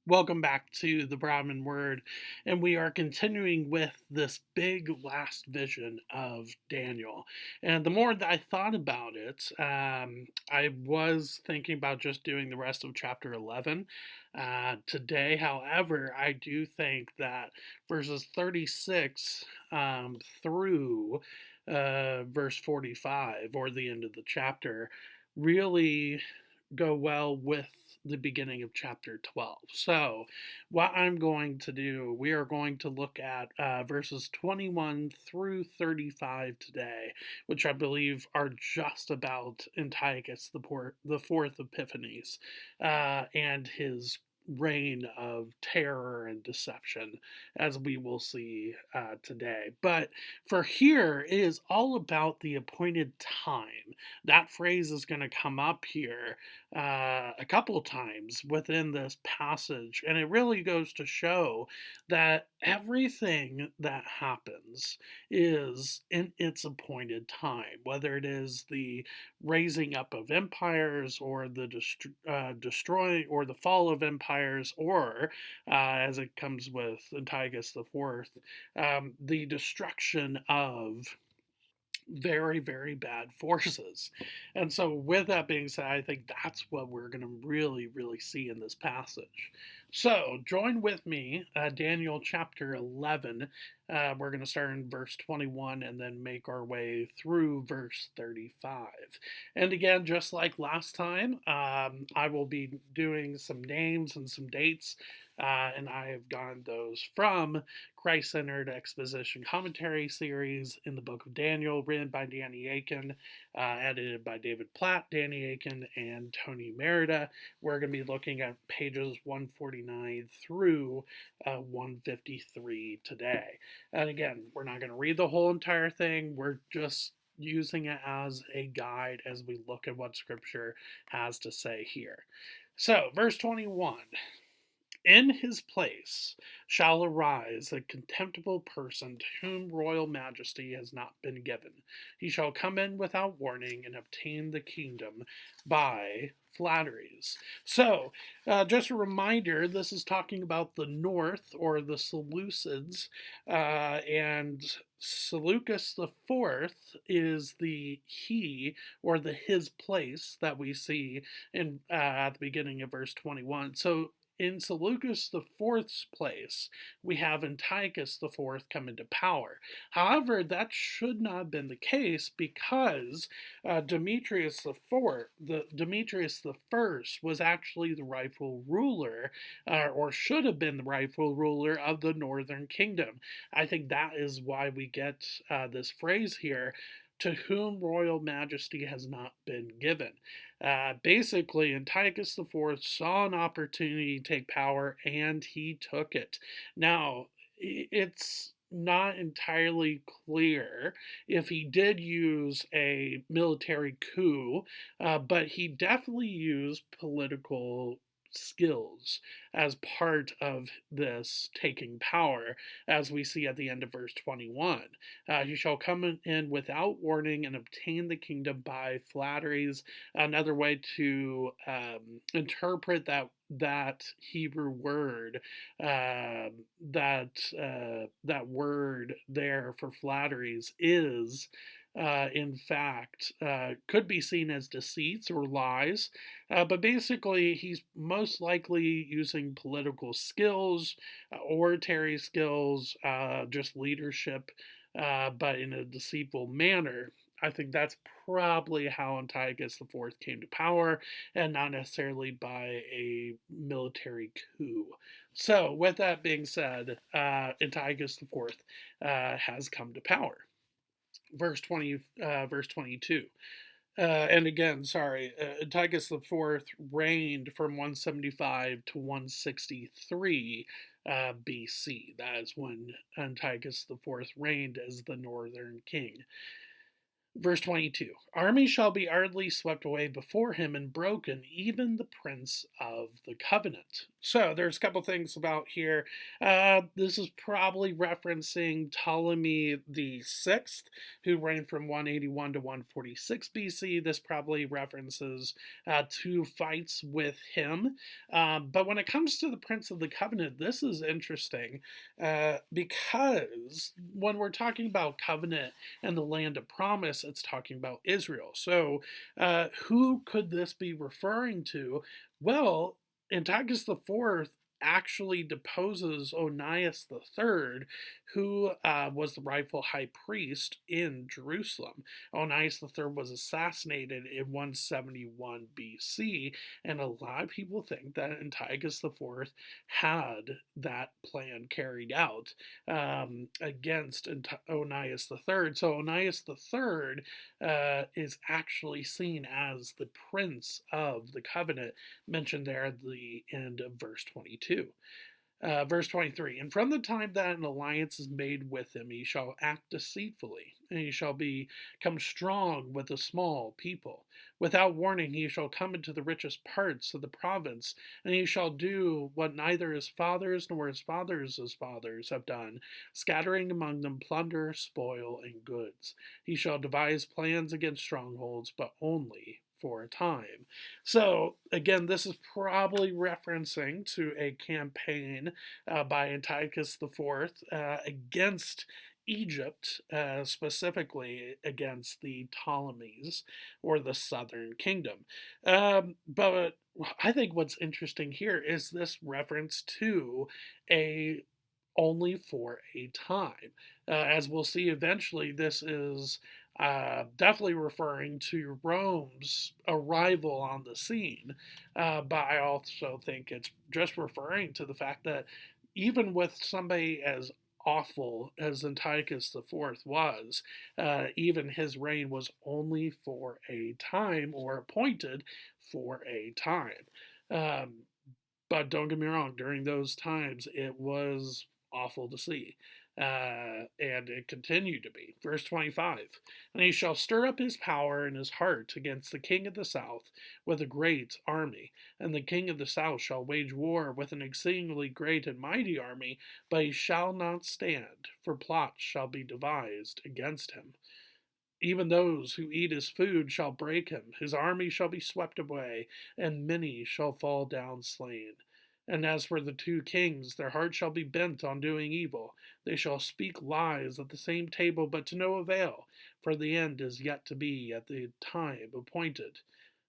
Welcome back to the Broadman Word, and we are continuing with this big last vision of Daniel. And the more that I thought about it, I was thinking about just doing the rest of chapter 11 today. However, I do think that verses 36 through verse 45, or the end of the chapter, really go well with the beginning of chapter 12. So, what I'm going to do, we are going to look at verses 21 through 35 today, which I believe are just about Antiochus the Fourth Epiphanes and his reign of terror and deception, as we will see today. But for here, it is all about the appointed time. That phrase is going to come up here a couple of times within this passage, and it really goes to show that everything that happens is in its appointed time, whether it is the raising up of empires or the destroying or the fall of empires, or as it comes with Antiochus IV, the destruction of very, very bad forces. And so, with that being said, I think that's what we're going to really, really see in this passage. So, join with me, Daniel chapter 11. We're going to start in verse 21 and then make our way through verse 35. And again, just like last time, I will be doing some names and some dates. And I have gotten those from Christ Centered Exposition Commentary series in the book of Daniel, written by Danny Aiken, edited by David Platt, Danny Aiken, and Tony Merida. We're going to be looking at pages 149 through 153 today. And again, we're not going to read the whole entire thing. We're just using it as a guide as we look at what Scripture has to say here. So, verse 21. In his place shall arise a contemptible person to whom royal majesty has not been given. He shall come in without warning and obtain the kingdom by flatteries. So, just a reminder, this is talking about the north, or the Seleucids, and Seleucus the Fourth is the he, or the his place, that we see in at the beginning of verse 21. So in Seleucus the Fourth's place, we have Antiochus the Fourth come into power. However, that should not have been the case, because Demetrius the First was actually the rightful ruler, or should have been the rightful ruler of the northern kingdom. I think that is why we get this phrase here, to whom royal majesty has not been given. Basically, Antiochus IV saw an opportunity to take power and he took it. Now, it's not entirely clear if he did use a military coup, but he definitely used political skills as part of this taking power, as we see at the end of verse 21. He shall come in without warning and obtain the kingdom by flatteries. Another way to interpret that Hebrew word, that word there for flatteries is, in fact, could be seen as deceits or lies. But basically, he's most likely using political skills, oratory skills, just leadership, but in a deceitful manner. I think that's probably how Antiochus IV came to power, and not necessarily by a military coup. So, with that being said, Antiochus IV has come to power. Verse 22. And again, sorry, Antiochus IV reigned from 175 to 163 BC. That is when Antiochus IV reigned as the northern king. Verse 22, armies shall be utterly swept away before him and broken, even the prince of the covenant. So there's a couple things about here. This is probably referencing Ptolemy the Sixth, who reigned from 181 to 146 BC. This probably references two fights with him. But when it comes to the prince of the covenant, this is interesting because when we're talking about covenant and the land of promise, it's talking about Israel. So, who could this be referring to? Well, Antiochus IV actually deposes Onias III, who was the rightful high priest in Jerusalem. Onias III was assassinated in 171 BC, and a lot of people think that Antiochus IV had that plan carried out against Onias III. So Onias III is actually seen as the prince of the covenant mentioned there at the end of verse 22. Verse 23, and from the time that an alliance is made with him, he shall act deceitfully, and he shall become strong with a small people. Without warning, he shall come into the richest parts of the province, and he shall do what neither his fathers nor his fathers' fathers have done, scattering among them plunder, spoil, and goods. He shall devise plans against strongholds, but only for a time. So, again, this is probably referencing to a campaign by Antiochus IV against Egypt, specifically against the Ptolemies or the southern kingdom. But I think what's interesting here is this reference to a only for a time. As we'll see eventually, this is definitely referring to Rome's arrival on the scene. But I also think it's just referring to the fact that even with somebody as awful as Antiochus IV was, even his reign was only for a time or appointed for a time. Um, but don't get me wrong, during those times, it was awful to see. And it continued to be. Verse 25, and he shall stir up his power and his heart against the king of the south with a great army. And the king of the south shall wage war with an exceedingly great and mighty army, but he shall not stand, for plots shall be devised against him. Even those who eat his food shall break him. His army shall be swept away, and many shall fall down slain. And as for the two kings, their heart shall be bent on doing evil. They shall speak lies at the same table, but to no avail, for the end is yet to be at the time appointed.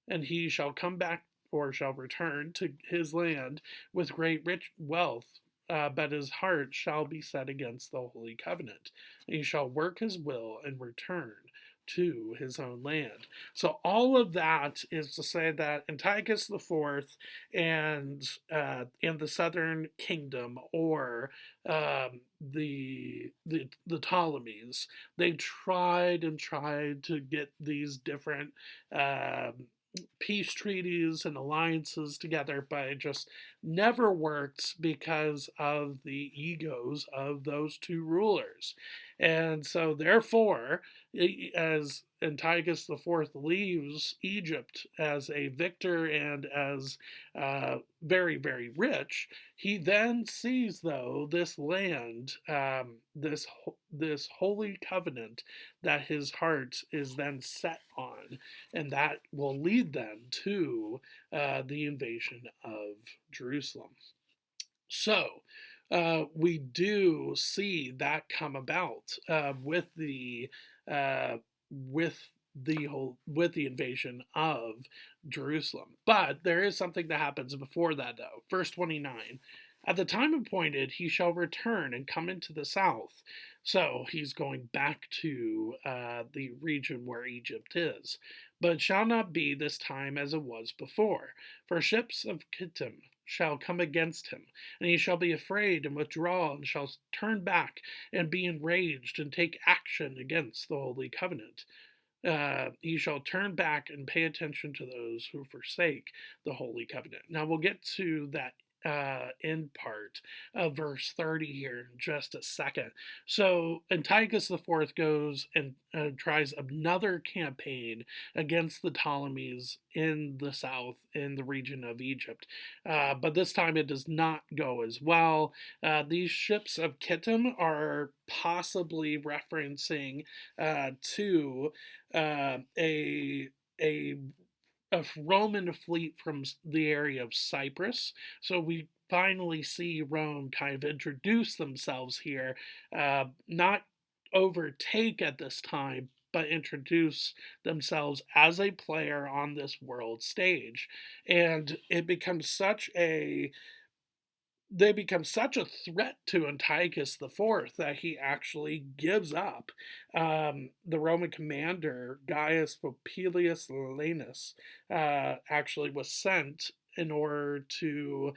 And he shall come back or shall return to his land with great rich wealth, but his heart shall be set against the holy covenant. And he shall work his will and return to his own land. So all of that is to say that Antiochus IV and the southern kingdom, or the Ptolemies, they tried and tried to get these different peace treaties and alliances together, but it just never worked because of the egos of those two rulers. And so, therefore, as Antiochus IV leaves Egypt as a victor and as very, very rich, he then sees, though, this land, this holy covenant that his heart is then set on, and that will lead them to the invasion of Jerusalem. So we do see that come about uh, with with the invasion of Jerusalem. But there is something that happens before that, though. Verse 29. At the time appointed, he shall return and come into the south. So he's going back to the region where Egypt is. But it shall not be this time as it was before. For ships of Kittim shall come against him, and he shall be afraid and withdraw, and shall turn back and be enraged and take action against the holy covenant. He shall turn back and pay attention to those who forsake the holy covenant. Now we'll get to that end part of verse 30 here in just a second. So Antiochus IV goes and tries another campaign against the Ptolemies in the south, in the region of Egypt. But this time it does not go as well. These ships of Kittim are possibly referencing to a a Roman fleet from the area of Cyprus. So we finally see Rome kind of introduce themselves here, not overtake at this time, but introduce themselves as a player on this world stage. And it becomes such a they become such a threat to Antiochus IV that he actually gives up. The Roman commander Gaius Popilius Laenus actually was sent in order to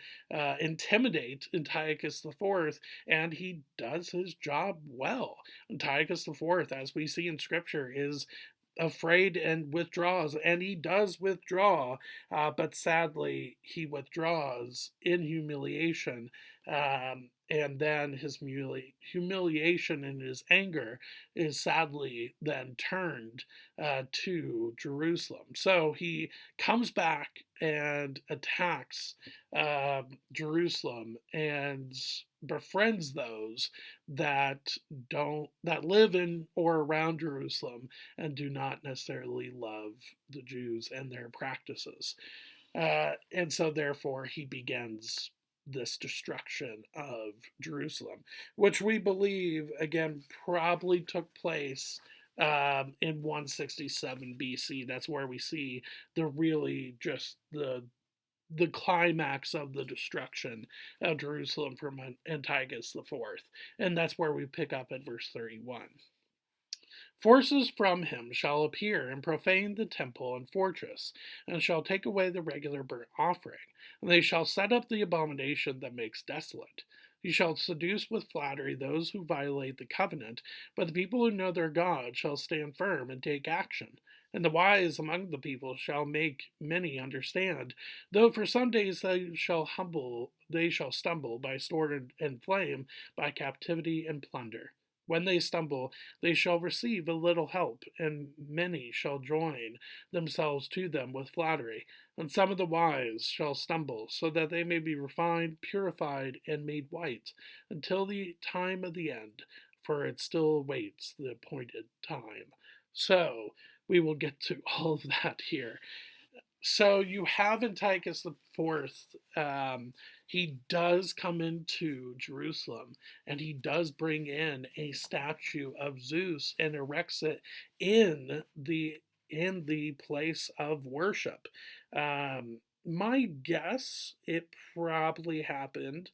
intimidate Antiochus IV, and he does his job well. Antiochus IV, as we see in scripture, is afraid and withdraws, and he does withdraw, but sadly he withdraws in humiliation, and then his humiliation and his anger is sadly then turned to Jerusalem. So he comes back and attacks Jerusalem and befriends those that live in or around Jerusalem and do not necessarily love the Jews and their practices. And so, therefore, he begins this destruction of Jerusalem, which we believe, again, probably took place in 167 BC. That's where we see the really just the climax of the destruction of Jerusalem from Antiochus IV. And that's where we pick up at verse 31. Forces from him shall appear and profane the temple and fortress, and shall take away the regular burnt offering, and they shall set up the abomination that makes desolate. He shall seduce with flattery those who violate the covenant, but the people who know their God shall stand firm and take action. And the wise among the people shall make many understand, though for some days they shall stumble by sword and flame, by captivity and plunder. When they stumble, they shall receive a little help, and many shall join themselves to them with flattery. And some of the wise shall stumble, so that they may be refined, purified, and made white, until the time of the end, for it still awaits the appointed time. So, we will get to all of that here. So you have Antiochus IV. He does come into Jerusalem, and he does bring in a statue of Zeus and erects it in the place of worship. My guess, it probably happened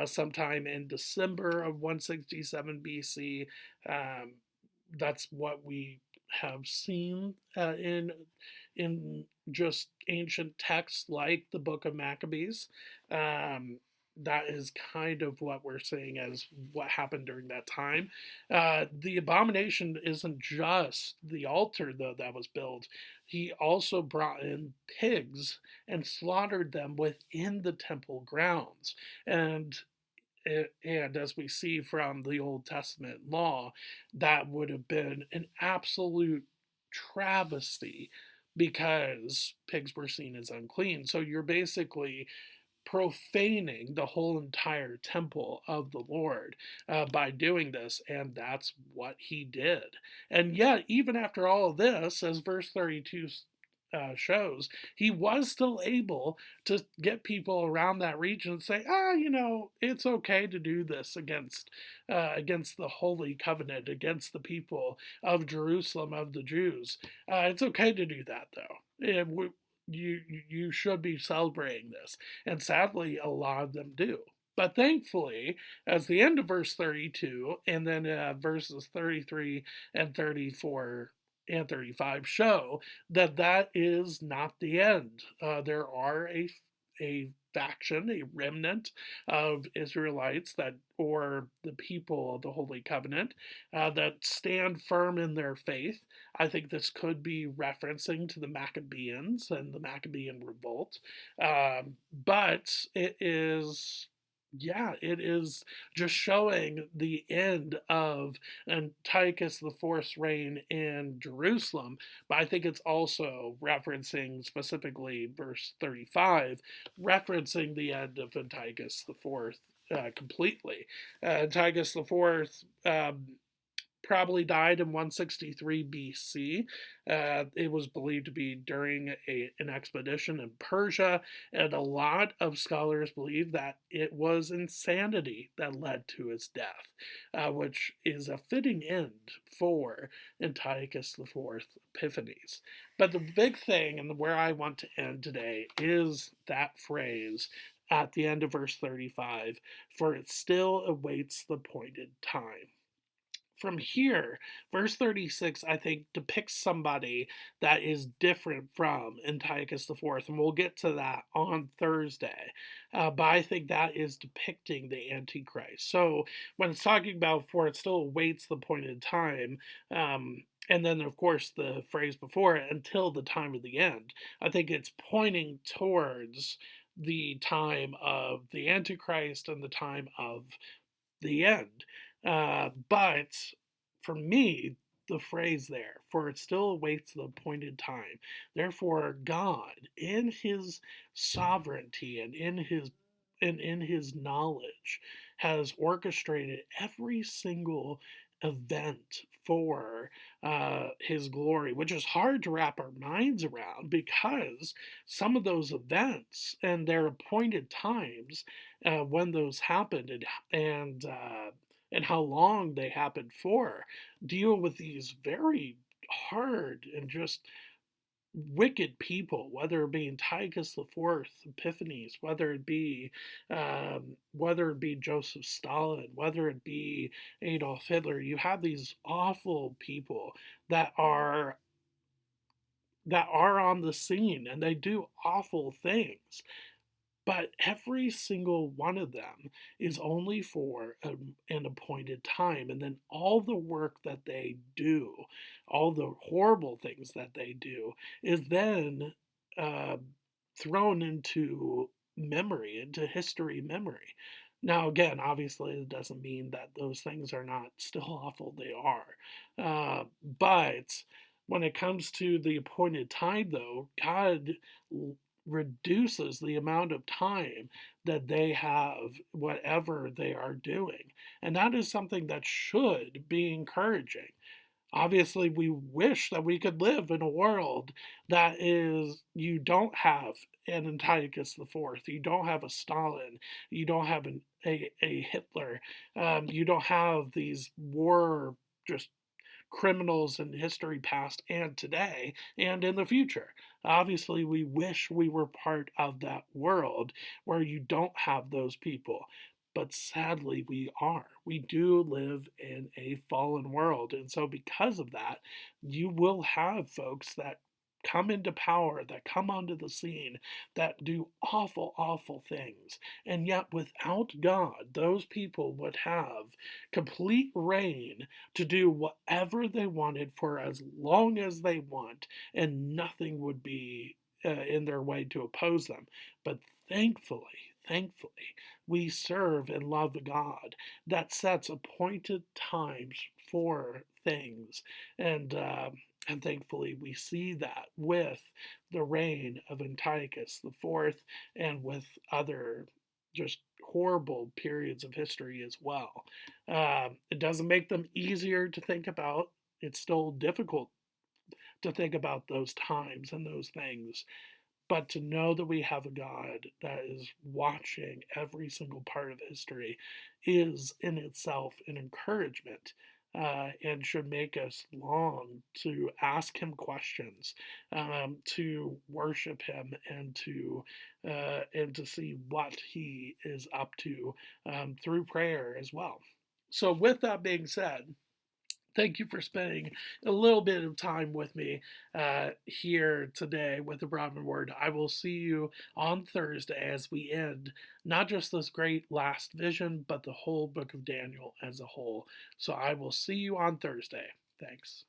sometime in December of 167 BC. That's what we have seen in just ancient texts like the Book of Maccabees. That is kind of what we're seeing as what happened during that time. The abomination isn't just the altar, though, that was built. He also brought in pigs and slaughtered them within the temple grounds. And as we see from the Old Testament law, that would have been an absolute travesty because pigs were seen as unclean. So you're basically profaning the whole entire temple of the Lord by doing this, and that's what he did. And yet, even after all of this, as verse 32 shows, he was still able to get people around that region to say, it's okay to do this against the holy covenant, against the people of Jerusalem, of the Jews. It's okay to do that, though. You should be celebrating this, and sadly, a lot of them do. But thankfully, as the end of verse 32 and then verses 33 and 34 and 35 show, that is not the end. There are a faction, a remnant of Israelites or the people of the Holy Covenant, that stand firm in their faith. I think this could be referencing to the Maccabeans and the Maccabean Revolt, but it is just showing the end of Antiochus IV's reign in Jerusalem. But I think it's also referencing specifically verse 35, referencing the end of Antiochus IV completely. Antiochus IV probably died in 163 BC. It was believed to be during an expedition in Persia, and a lot of scholars believe that it was insanity that led to his death, which is a fitting end for Antiochus IV Epiphanes. But the big thing, and where I want to end today, is that phrase at the end of verse 35, for it still awaits the appointed time. From here, verse 36, I think, depicts somebody that is different from Antiochus IV, and we'll get to that on Thursday. But I think that is depicting the Antichrist. So when it's talking about for it still awaits the appointed time, and then, of course, the phrase before it, until the time of the end, I think it's pointing towards the time of the Antichrist and the time of the end. But for me, the phrase there, for it still awaits the appointed time. Therefore, God, in his sovereignty and in his knowledge, has orchestrated every single event for his glory, which is hard to wrap our minds around because some of those events and their appointed times when those happened and how long they happened for deal with these very hard and just wicked people, whether it be Antiochus IV Epiphanes, whether it be Joseph Stalin, whether it be Adolf Hitler. You have these awful people that are on the scene and they do awful things. But every single one of them is only for an appointed time. And then all the work that they do, all the horrible things that they do, is then uh, thrown into memory, into history memory. Now, again, obviously, it doesn't mean that those things are not still awful. They are. But when it comes to the appointed time, though, God reduces the amount of time that they have, whatever they are doing. And that is something that should be encouraging. Obviously, we wish that we could live in a world that is, you don't have an Antiochus IV, you don't have a Stalin, you don't have a Hitler, you don't have these war just criminals in history past and today and in the future. Obviously, we wish we were part of that world where you don't have those people. But sadly, we are. We do live in a fallen world. And so, because of that, you will have folks that come into power, that come onto the scene, that do awful, awful things. And yet, without God, those people would have complete reign to do whatever they wanted for as long as they want, and nothing would be in their way to oppose them. But thankfully, we serve and love a God that sets appointed times for things, and thankfully, we see that with the reign of Antiochus IV and with other just horrible periods of history as well. It doesn't make them easier to think about. It's still difficult to think about those times and those things. But to know that we have a God that is watching every single part of history is in itself an encouragement, and should make us long to ask Him questions, to worship Him, and to see what He is up to through prayer as well. So, with that being said, Thank you for spending a little bit of time with me here today with the Broadman Word. I will see you on Thursday as we end not just this great last vision, but the whole book of Daniel as a whole. So I will see you on Thursday. Thanks.